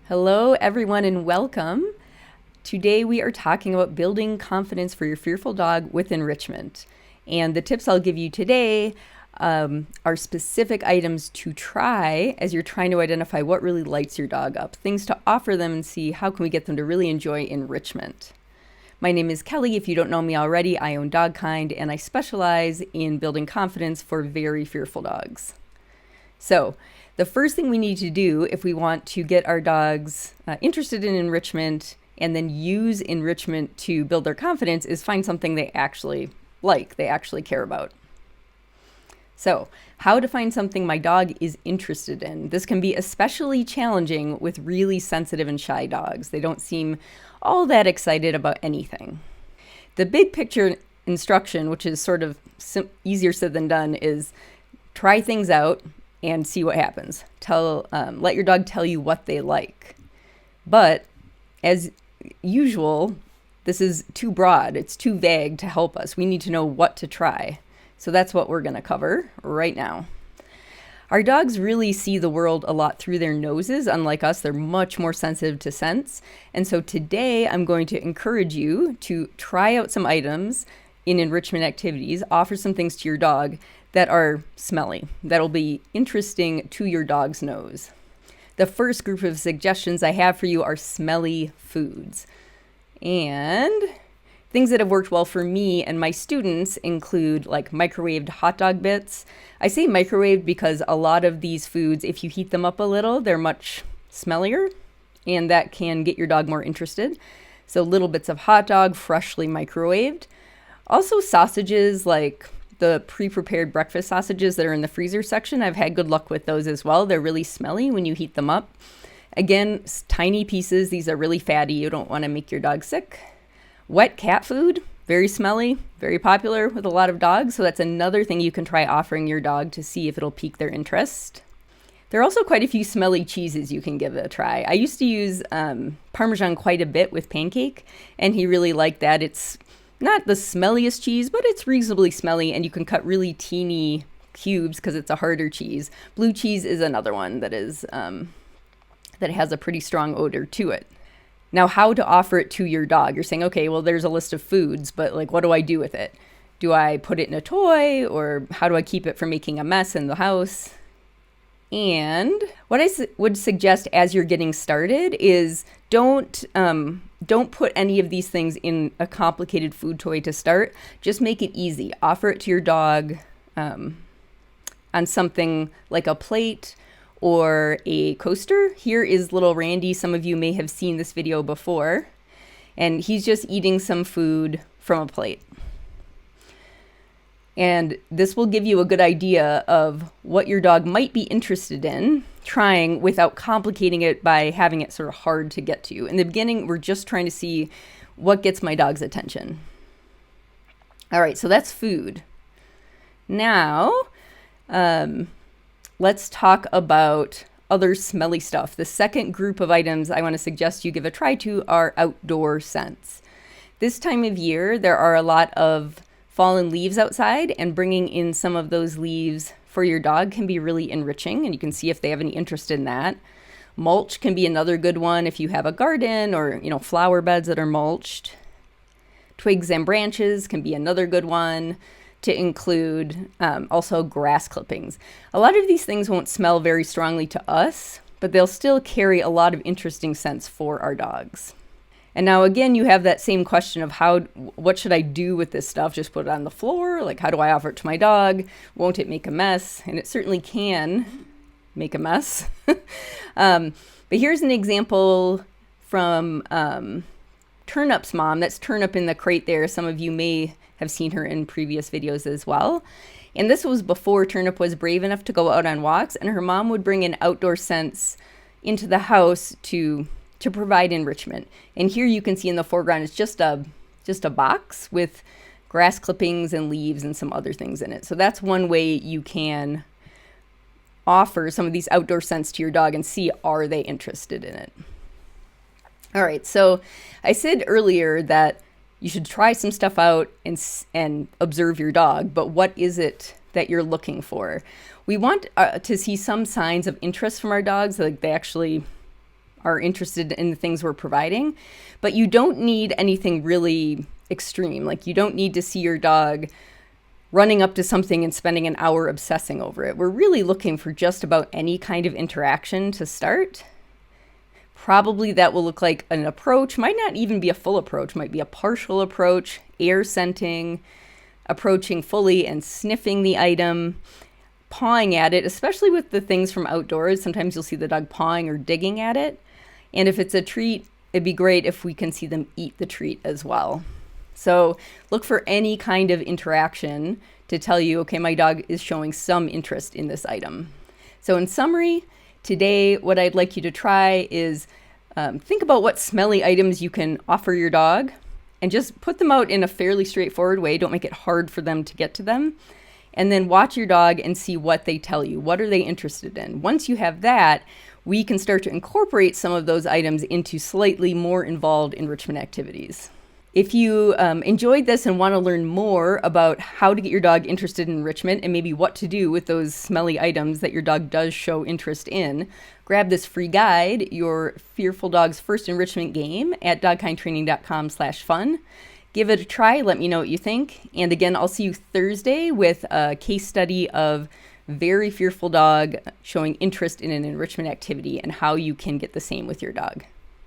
Hello, everyone, and welcome. Today we are talking about building confidence for your fearful dog with enrichment. And the tips I'll give you today are specific items to try as you're trying to identify what really lights your dog up, things to offer them and see how can we get them to really enjoy enrichment. My name is Kelly. If you don't know me already, I own Dogkind and I specialize in building confidence for very fearful dogs. So the first thing we need to do if we want to get our dogs interested in enrichment and then use enrichment to build their confidence is find something they actually like, they actually care about. So how to find something my dog is interested in. This can be especially challenging with really sensitive and shy dogs. They don't seem all that excited about anything. The big picture instruction, which is sort of easier said than done, is try things out and see what happens. Let your dog tell you what they like. But as usual, this is too broad. It's too vague to help us. We need to know what to try. So that's what we're going to cover right now. Our dogs really see the world a lot through their noses. Unlike us, they're much more sensitive to scents. And so today I'm going to encourage you to try out some items in enrichment activities, offer some things to your dog that are smelly, that'll be interesting to your dog's nose. The first group of suggestions I have for you are smelly foods. And things that have worked well for me and my students include like microwaved hot dog bits. I say microwaved because a lot of these foods, if you heat them up a little, they're much smellier, and that can get your dog more interested. So little bits of hot dog, freshly microwaved. Also sausages, like the pre-prepared breakfast sausages that are in the freezer section. I've had good luck with those as well. They're really smelly when you heat them up. Again, tiny pieces. These are really fatty. You don't want to make your dog sick. Wet cat food, very smelly, very popular with a lot of dogs. So that's another thing you can try offering your dog to see if it'll pique their interest. There are also quite a few smelly cheeses you can give it a try. I used to use Parmesan quite a bit with Pancake, and he really liked that. It's not the smelliest cheese, but it's reasonably smelly, and you can cut really teeny cubes because it's a harder cheese. Blue cheese is another one that is that has a pretty strong odor to it. Now, how to offer it to your dog? You're saying, okay, well, there's a list of foods, but like, what do I do with it? Do I put it in a toy, or how do I keep it from making a mess in the house? And what I would suggest as you're getting started is don't put any of these things in a complicated food toy to start. Just make it easy. Offer it to your dog on something like a plate or a coaster. Here is little Randy. Some of you may have seen this video before, and he's just eating some food from a plate. And this will give you a good idea of what your dog might be interested in trying without complicating it by having it sort of hard to get to. In the beginning, we're just trying to see what gets my dog's attention. All right, so that's food. Now, let's talk about other smelly stuff. The second group of items I want to suggest you give a try to are outdoor scents. This time of year, there are a lot of fallen leaves outside, and bringing in some of those leaves for your dog can be really enriching, and you can see if they have any interest in that. Mulch can be another good one if you have a garden or, flower beds that are mulched. Twigs and branches can be another good one to include. Also grass clippings. A lot of these things won't smell very strongly to us, but they'll still carry a lot of interesting scents for our dogs. And now again, you have that same question of what should I do with this stuff? Just put it on the floor? Like, how do I offer it to my dog? Won't it make a mess? And it certainly can make a mess. But here's an example from Turnip's mom. That's Turnip in the crate there. Some of you may have seen her in previous videos as well. And this was before Turnip was brave enough to go out on walks, and her mom would bring in outdoor scents into the house to provide enrichment. And here you can see in the foreground, it's just a box with grass clippings and leaves and some other things in it. So that's one way you can offer some of these outdoor scents to your dog and see, are they interested in it? All right, so I said earlier that you should try some stuff out and observe your dog, but what is it that you're looking for? We want to see some signs of interest from our dogs, like they actually are interested in the things we're providing. But you don't need anything really extreme. Like, you don't need to see your dog running up to something and spending an hour obsessing over it. We're really looking for just about any kind of interaction to start. Probably that will look like an approach, might not even be a full approach, might be a partial approach, air scenting, approaching fully and sniffing the item, pawing at it, especially with the things from outdoors. Sometimes you'll see the dog pawing or digging at it. And if it's a treat, it'd be great if we can see them eat the treat as well. So look for any kind of interaction to tell you, okay, my dog is showing some interest in this item. So in summary, today, what I'd like you to try is think about what smelly items you can offer your dog and just put them out in a fairly straightforward way. Don't make it hard for them to get to them. And then watch your dog and see what they tell you. What are they interested in? Once you have that, we can start to incorporate some of those items into slightly more involved enrichment activities. If you enjoyed this and want to learn more about how to get your dog interested in enrichment and maybe what to do with those smelly items that your dog does show interest in, grab this free guide, Your Fearful Dog's First Enrichment Game, at dogkindtraining.com/fun. Give it a try. Let me know what you think. And again, I'll see you Thursday with a case study of very fearful dog showing interest in an enrichment activity and how you can get the same with your dog.